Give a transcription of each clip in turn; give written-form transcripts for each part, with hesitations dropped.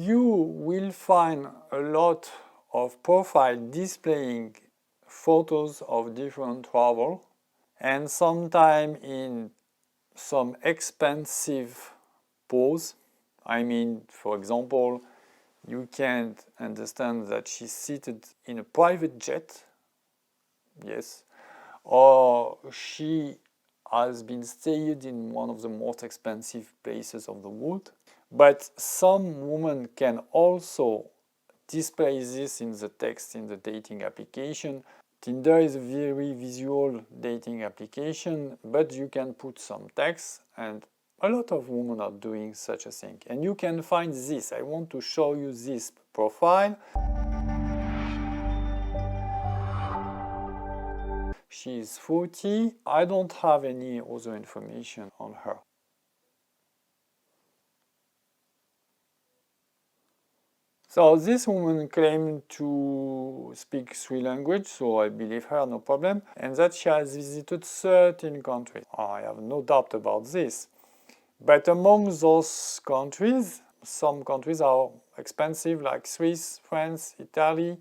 you will find a lot of profiles displaying photos of different travel, and sometimes in some expensive pose. I mean, for example, you can understand that she's seated in a private jet, yes, or she has been stayed in one of the most expensive places of the world. But some women can also display this in the text in the dating application. Tinder is a very visual dating application, but you can put some text, and a lot of women are doing such a thing. And you can find this. I want to show you this profile. She is 40. I don't have any other information on her. So this woman claimed to speak 3 languages, so I believe her, no problem, and that she has visited 13 countries. I have no doubt about this. But among those countries, some countries are expensive, like Swiss, France, Italy,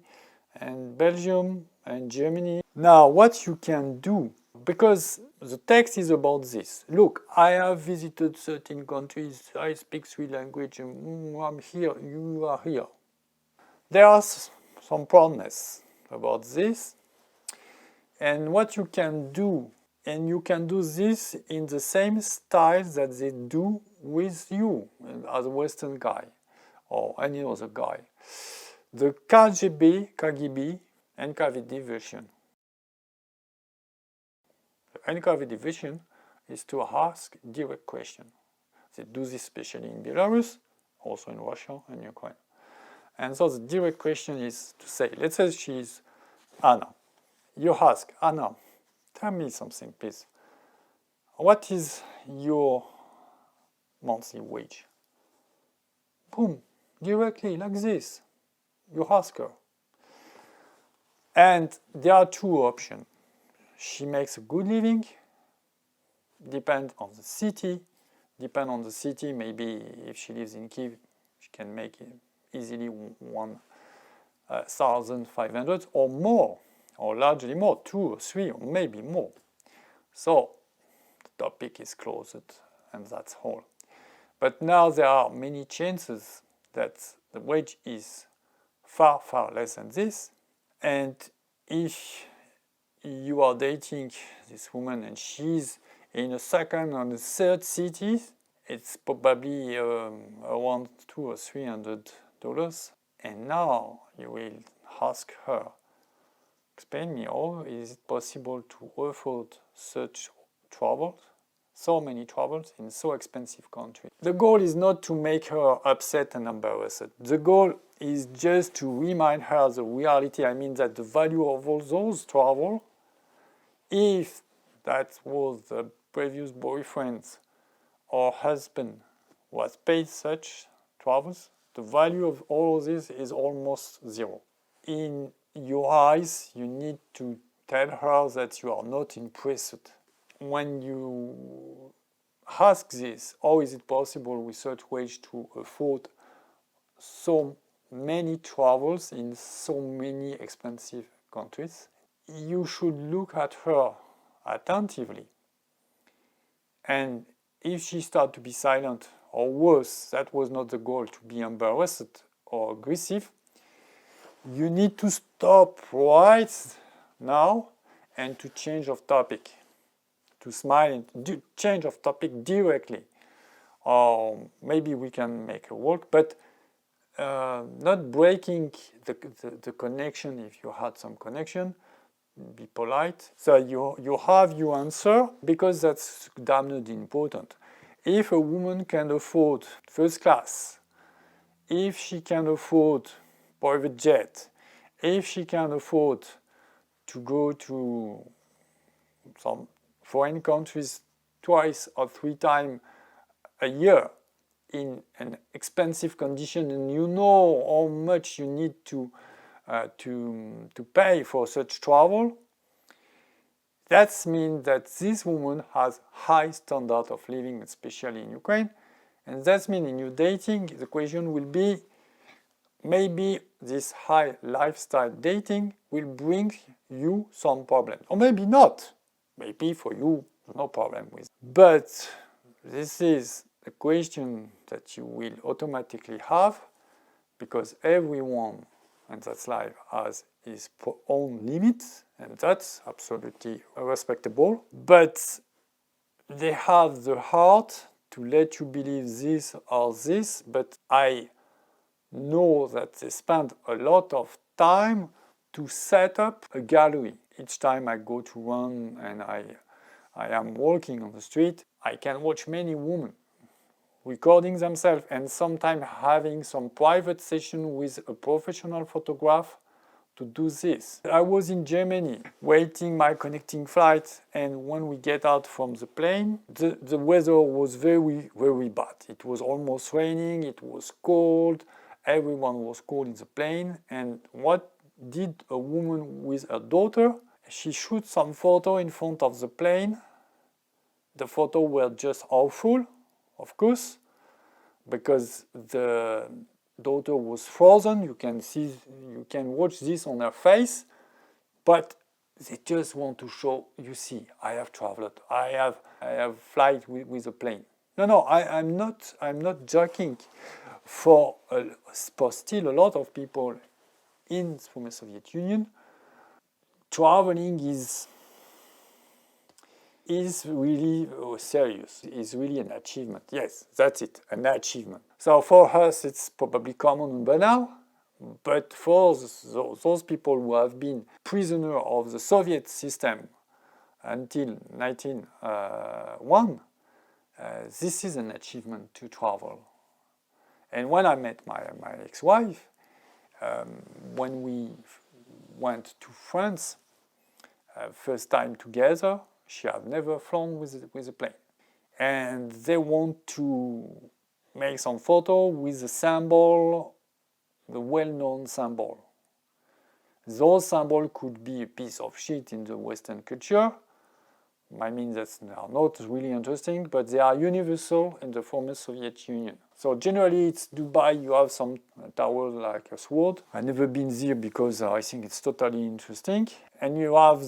and Belgium, and Germany. Now, what you can do, because the text is about this. Look, I have visited 13 countries, I speak 3 languages, I'm here, you are here. There are some proudness about this, and what you can do, and you can do this in the same style that they do with you as a Western guy or any other guy. The KGB, NKVD version. The NKVD version is to ask direct questions. They do this especially in Belarus, also in Russia and Ukraine. And so the direct question is to say, let's say she is Anna. You ask, Anna, tell me something, please. What is your monthly wage? Boom, directly, like this. You ask her. And there are 2 options. She makes a good living, depend on the city. Maybe if she lives in Kiev, she can make it easily 1,500 or more, or largely more, 2 or 3 or maybe more. So the topic is closed, and that's all. But now there are many chances that the wage is far, far less than this. And if you are dating this woman and she's in a second or a third city, it's probably around $200 or $300. And now you will ask her, explain me, how is it possible to afford such travels, so many travels in so expensive countries? The goal is not to make her upset and embarrassed. The goal is just to remind her the reality. I mean that the value of all those travels, if that was the previous boyfriend or husband was paid such travels, the value of all of this is almost zero. In your eyes, you need to tell her that you are not impressed. When you ask this, how is it possible with such wage to afford so many travels in so many expensive countries? You should look at her attentively. And if she starts to be silent, or worse, that was not the goal, to be embarrassed or aggressive, you need to stop right now and to change of topic, to smile and change of topic directly. Or maybe we can make a work, but not breaking the connection if you had some connection. Be polite. So you have your answer, because that's damned important. If a woman can afford first class, if she can afford private jet, if she can afford to go to some foreign countries 2 or 3 times a year in an expensive condition, and you know how much you need to pay for such travel, that means that this woman has high standard of living, especially in Ukraine, and that means in your dating, the question will be, maybe this high lifestyle dating will bring you some problem. Or maybe not. Maybe for you, no problem with. But this is a question that you will automatically have because everyone, and that's life, has his own limits, and that's absolutely respectable. But they have the heart to let you believe this or this, but I know that they spend a lot of time to set up a gallery. Each time I go to run and I am walking on the street, I can watch many women recording themselves and sometimes having some private session with a professional photographer to do this. I was in Germany waiting my connecting flight, and when we get out from the plane, the weather was very, very bad. It was almost raining, it was cold, everyone was cold in the plane, and what did a woman with her daughter? She shot some photo in front of the plane. The photo were just awful, of course, because the daughter was frozen. You can watch this on her face, but they just want to show, you see, I have traveled, I have flight with a plane. No, I'm not joking. For still a lot of people in the former Soviet Union, traveling is really serious, is really an achievement. Yes, that's it, an achievement. So for us, it's probably common and banal, but for those people who have been prisoners of the Soviet system until 1901, this is an achievement to travel. And when I met my ex-wife, when we went to France, first time together, she had never flown with a plane. And they want to make some photo with the symbol, the well-known symbol. Those symbols could be a piece of shit in the Western culture. I mean, they are not really interesting, but they are universal in the former Soviet Union. So generally, it's Dubai, you have some towers like a sword. I've never been there because I think it's totally interesting. And you have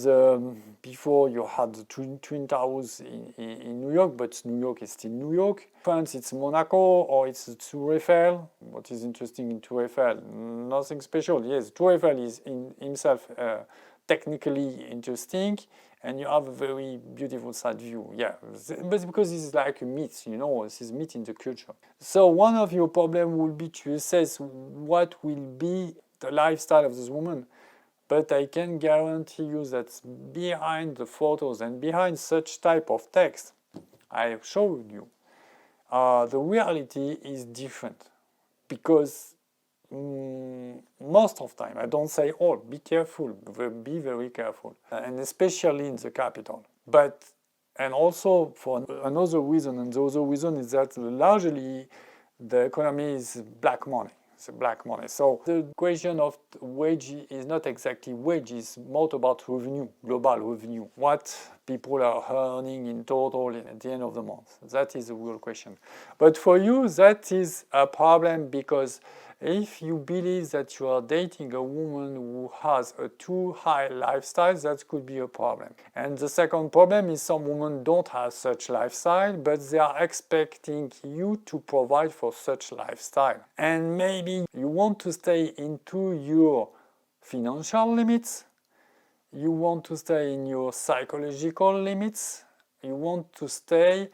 before you had the Twin Towers in New York, but New York is still New York. France, it's Monaco, or it's the Tour Eiffel. What is interesting in Tour Eiffel? Nothing special. Yes, Tour Eiffel is in himself technically interesting, and you have a very beautiful side view. Yeah, but because it's like a myth, this is myth in the culture. So one of your problems will be to assess what will be the lifestyle of this woman. But I can guarantee you that behind the photos and behind such type of text I have shown you, the reality is different. Because most of the time, I don't say all, be careful, be very careful, and especially in the capital. And also for another reason, and the other reason is that largely the economy is black money. It's black money. So the question of wage is not exactly wage, it's more about revenue, global revenue. What people are earning in total at the end of the month. That is the real question. But for you, that is a problem because if you believe that you are dating a woman who has a too high lifestyle, that could be a problem. And the second problem is some women don't have such lifestyle, but they are expecting you to provide for such lifestyle. And maybe you want to stay into your financial limits, you want to stay in your psychological limits, you want to stay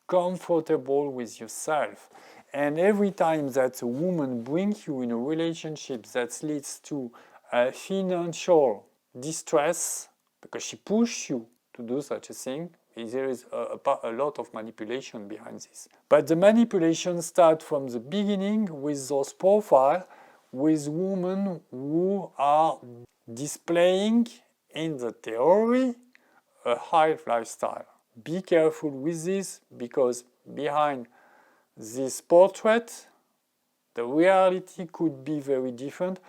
comfortable with yourself. And every time that a woman brings you in a relationship that leads to a financial distress, because she pushes you to do such a thing, there is a lot of manipulation behind this. But the manipulation starts from the beginning with those profiles with women who are displaying in the theory a high lifestyle. Be careful with this because behind this portrait, the reality could be very different.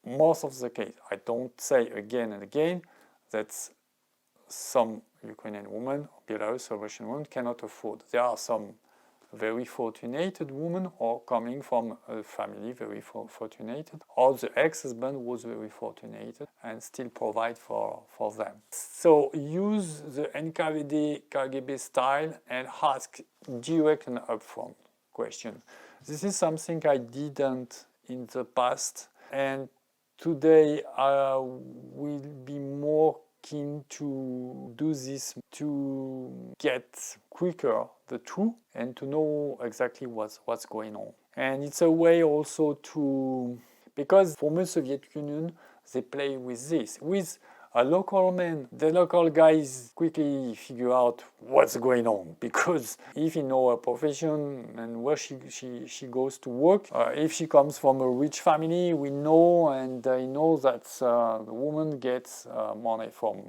Most of the case, I don't say again and again that some Ukrainian women, Belarus or Russian women cannot afford. There are some very fortunate woman or coming from a family very fortunate, or the ex-husband was very fortunate and still provide for them. So use the NKVD KGB style and ask direct and upfront question. This is something I didn't in the past, and today I will be more keen to do this to get quicker the truth and to know exactly what's going on. And it's a way also to, because for the Soviet Union, they play with this. With a local man, the local guys quickly figure out what's going on, because if he knows her profession and where she goes to work, if she comes from a rich family, we know, and he knows that the woman gets money from.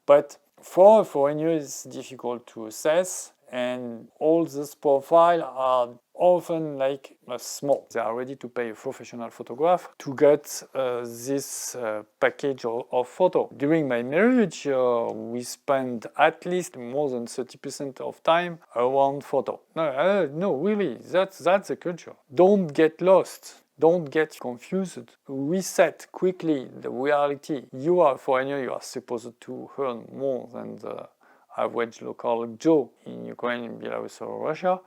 But for a foreigner, it's difficult to assess, and all these profiles are often like small. They are ready to pay a professional photographer to get this package of photo. During my marriage, we spent at least more than 30% of time around photo. No, really, that's the culture. Don't get lost. Don't get confused. Reset quickly the reality. You are a foreigner, you are supposed to earn more than the average local Joe in Ukraine, in Belarus or Russia.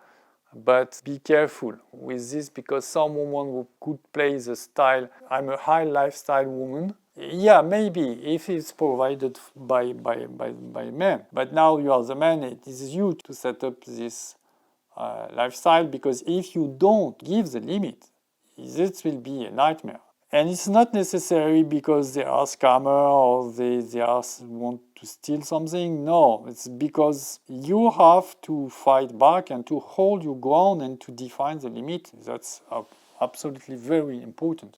But be careful with this, because some woman who could play the style, I'm a high lifestyle woman. Yeah, maybe if it's provided by men. But now you are the man, it is you to set up this lifestyle, because if you don't give the limit, this will be a nightmare. And it's not necessary because they are scammer or they want to steal something. No, it's because you have to fight back and to hold your ground and to define the limit. That's absolutely very important.